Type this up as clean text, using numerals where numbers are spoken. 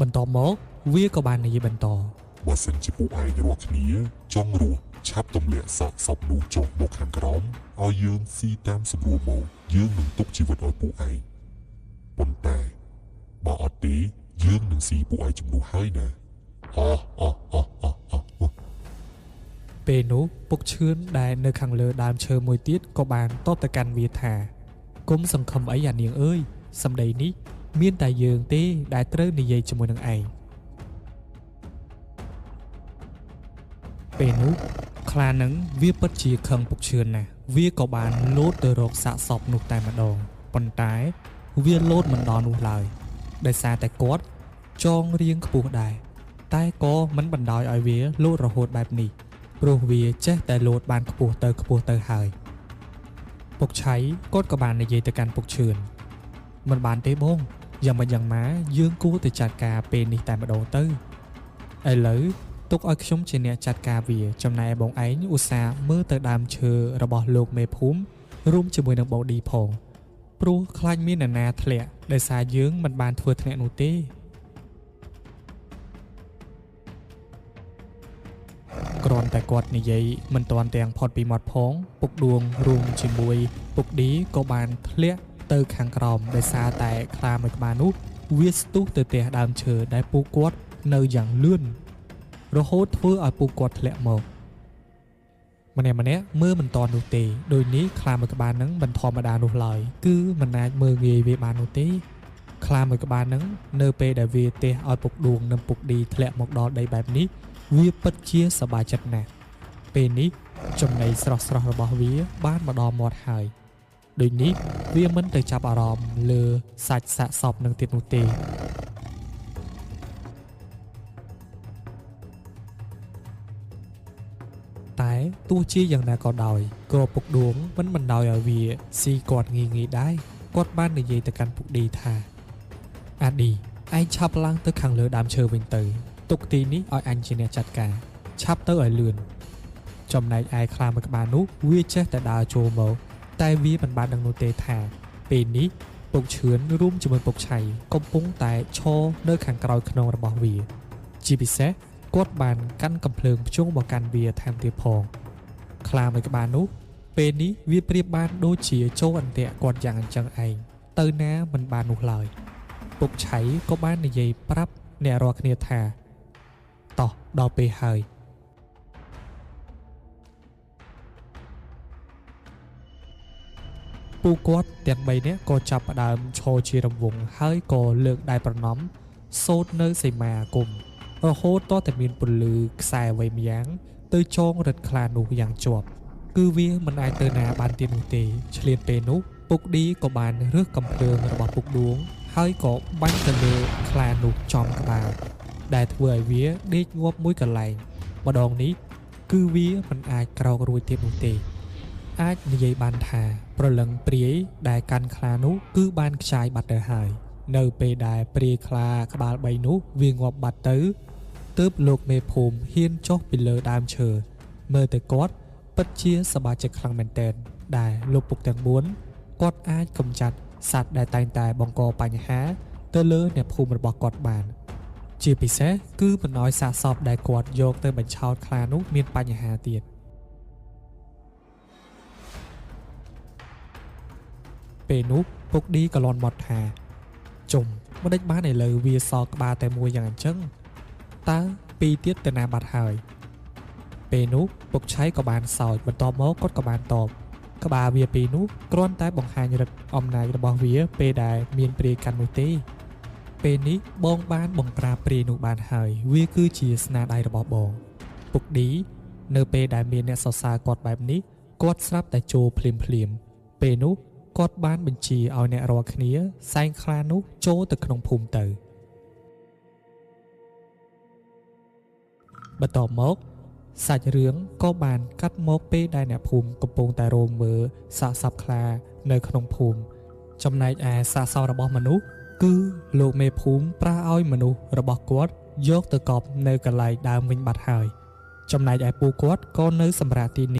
បន្តមកវាក៏បាននិយាយបន្តបើសិនជាពួកឯងរាល់គ្នាចង់រស់ឆាប់ទម្លាក់សាកសពនោះចុះមកខាងក្រោមឲ្យយើងស៊ីតាមស្រួលមកយើងនឹងទុកជីវិតឲ្យពួកឯងប៉ុន្តែបើអត់ទេយើងនឹងស៊ីពួកឯងជំនួសហើយណាពេលនោះពុកឈឿនដែលនៅខាងលើដើមឈើមួយទៀតក៏បានតបទៅកាន់វាថាគុំសង្ឃឹមអីអានាងអើយសម្ដីនេះមានតែយើងទេដែលត្រូវនិយាយជាមួយនឹងឯងពេលនោះខ្លានឹងវាពិតជាខឹងពុកឈឿនណាស់វាក៏បានលោតទៅរកសាកសពនោះតែម្ដងប៉ុន្តែវាលោតមិនដល់នោះឡើយដោយសារតែគាត់ចងរៀងខ្ពស់ដែរតែក៏មិនបណ្ដោយឲ្យវាលោតរហូតបែបនេះព្រោះវាចេះតែលោតបានខ្ពស់ទៅហើយពុកឆៃគាត់ក៏បាននិយាយទៅកាន់ពុកឈឿនមិនបានទេបងយ៉ាងម៉េចយ៉ាងម៉ាយើងគួរទៅចាត់ការពេលនេះតែម្ដងទៅឥឡូវទុកឲ្យខ្ញុំជាអ្នកចាត់ការវាចំណែកបងឯងឧស្សាហ៍មើលទៅដើមឈើរបស់លោកមេភូមិរួមជាមួយនឹងបូឌីផងព្រោះខ្លាចមានអ្នកណាធ្លាក់ដោយសារយើងមិនបានធ្វើធ្នាក់នោះទេគ្រាន់តែគាត់និយាយមិនទាន់ទាំងផុតពីមាត់ផងពុកដួងរួមជាមួយពុកឌីក៏បានធ្លាក់ទៅខាងក្រោមដោយសារតែខ្លាមួយក្បាលនោះវាស្ទុះទៅទះដើមឈើដែលពូគាត់នៅយ៉ាងលឿនរហូតធ្វើឲ្យពូគាត់ធ្លាក់មកម្នាក់មើលមិនតនោះទេដោយនេះខ្លាមួយក្បាលហ្នឹងមិនធម្មតានោះឡើយគឺមិនអាចមើលងាយវាបាននោះទេខ្លាមួយក្បាលហ្នឹងនៅពេលដែលវាទះឲ្យពុកដួងនិងពុកឌីធ្លាក់មកដល់ដីបែបនេះវាពិតជាសប្បាយចិត្តណាស់ពេលនេះចំណីស្រស់របស់វាបានមកដល់មាត់ហើយដូចនេះវាមិនទៅចាប់អារម្មណ៍លើសាច់សាកសពនឹងទៀតនោះទេតែទោះជាយ៉ាងណាក៏ដោយក៏ពុកដួងមិនបណ្ដោយឲ្យវាស៊ីគាត់ងាយដែរគាត់បាននិយាយទៅកាន់ពុកឌីថាអាឌីឯងឆាប់ឡើងទៅខាងលើដើមឈើវិញទៅទុកទីនេះឲ្យអញជាអ្នកចាត់ការឆាប់ទៅឲ្យលឿនចំណែកឯខ្លាមួយក្បាលនោះវាចេះតែដើរចូលមកតែវាមិនបានដឹងនោះទេថាពេលនេះពុកឈឿនរួមជាមួយពុកឆៃកំពុងតែឈរនៅខាងក្រោយខ្នងរបស់វាជាពិសេសគាត់បានកាន់កំភ្លើងភ្ជង់មកកាន់វាថែមទៀតផងខ្លាមួយក្បាលនោះពេលនេះវាប្រៀបបានដូចជាចូលអន្ទាក់គាត់យ៉ាងអញ្ចឹងឯងទៅណាមិនបាននោះឡើយពុកឆៃក៏បាននិយាយប្រាប់អ្នករាល់គ្នាថាតោះដល់ពេលហើយពូគាត់ទាំង3នាក់ក៏ចាប់ផ្ដើមឈរជារង្វង់ហើយក៏លើកដៃប្រណម្យសូត្រនៅសីមាអាគមរហូតតតែមានពន្លឺខ្សែអ្វីម្យ៉ាងទៅចងរឹតខ្លានោះយ៉ាងជាប់គឺវាមិនអាចទៅណាបានទៀតនោះទេឆ្លៀតពេលនោះពុកឌីក៏បានរើសកំភ្លើងរបស់ពុកដួងហើយក៏បាញ់ទៅលើខ្លានោះចំក្បាលដែលធ្វើឲ្យវាដេកងាប់មួយកន្លែងម្ដងនេះគឺវាមិនអាចក្រោករួចទៀតនោះទេអាចនិយាយបានថាប្រលឹងព្រាយដែលកាន់ខ្លានោះគឺបានខ្ចាយបាត់ទៅហើយនៅពេលដែលព្រាយខ្លាក្បាល3នោះវាងាប់បាត់ទៅទើបលោកមេភូមិហ៊ានចុះពីលើដើមឈើមើលទៅគាត់ពិតជាសប្បាយចិត្តខ្លាំងមែនទែនដែលលោកពុកទាំង4គាត់អាចកម្ចាត់សត្វដែលតែងតែបង្កបញ្ហាទៅលើអ្នកភូមិរបស់គាត់បានជាពិសេសគឺមិនឲ្យសាកសពដែលគាត់យកទៅបញ្ឆោតខ្លានោះមានបញ្ហាទៀតពេលនោះពុកឌីក៏លន់មាត់ថាជុំមិនដេចបានឥឡូវវាសល់ក្បាលតែមួយយ៉ាងអញ្ចឹងតើពីរទៀតទៅណាបាត់ហើយពេលនោះពុកឆៃក៏បានសោចបន្ទាប់មកគាត់ក៏បានតបក្បាលវាពីរនោះគ្រាន់តែបង្ហាញឫទ្ធិអំណាចរបស់វាពេលដែលមានព្រាយកាន់នោះទេពេលនេះបងបានបង្ក្រាបព្រាយនោះបានហើយវាគឺជាស្នាដៃរបស់បងពុកឌីនៅពេលដែលមានអ្នកសរសើរគាត់បែបនេះគាត់ស្រាប់តែចូលភ្លាមពេលនោះគាត់បានបញ្ជាឲ្យអ្នករាល់គ្នាសែងខ្លានោះចូលទៅក្នុងភូមិទៅបន្ទាប់មកសាច់រឿងក៏បានកាត់មកពេលដែលអ្នកភូមិកំពុងតែរោមមើលសាកសពខ្លានៅក្នុងភូមិចំណែកឯសាកសពរបស់មនុស្សគឺលោកមេភូមិប្រាឲ្យមនុស្សរបស់គាត់យកទៅកប់នៅកន្លែងដើមវិញបាត់ហើយចំណែកឯពូគាត់ក៏នៅសម្រាប់ទីនេះ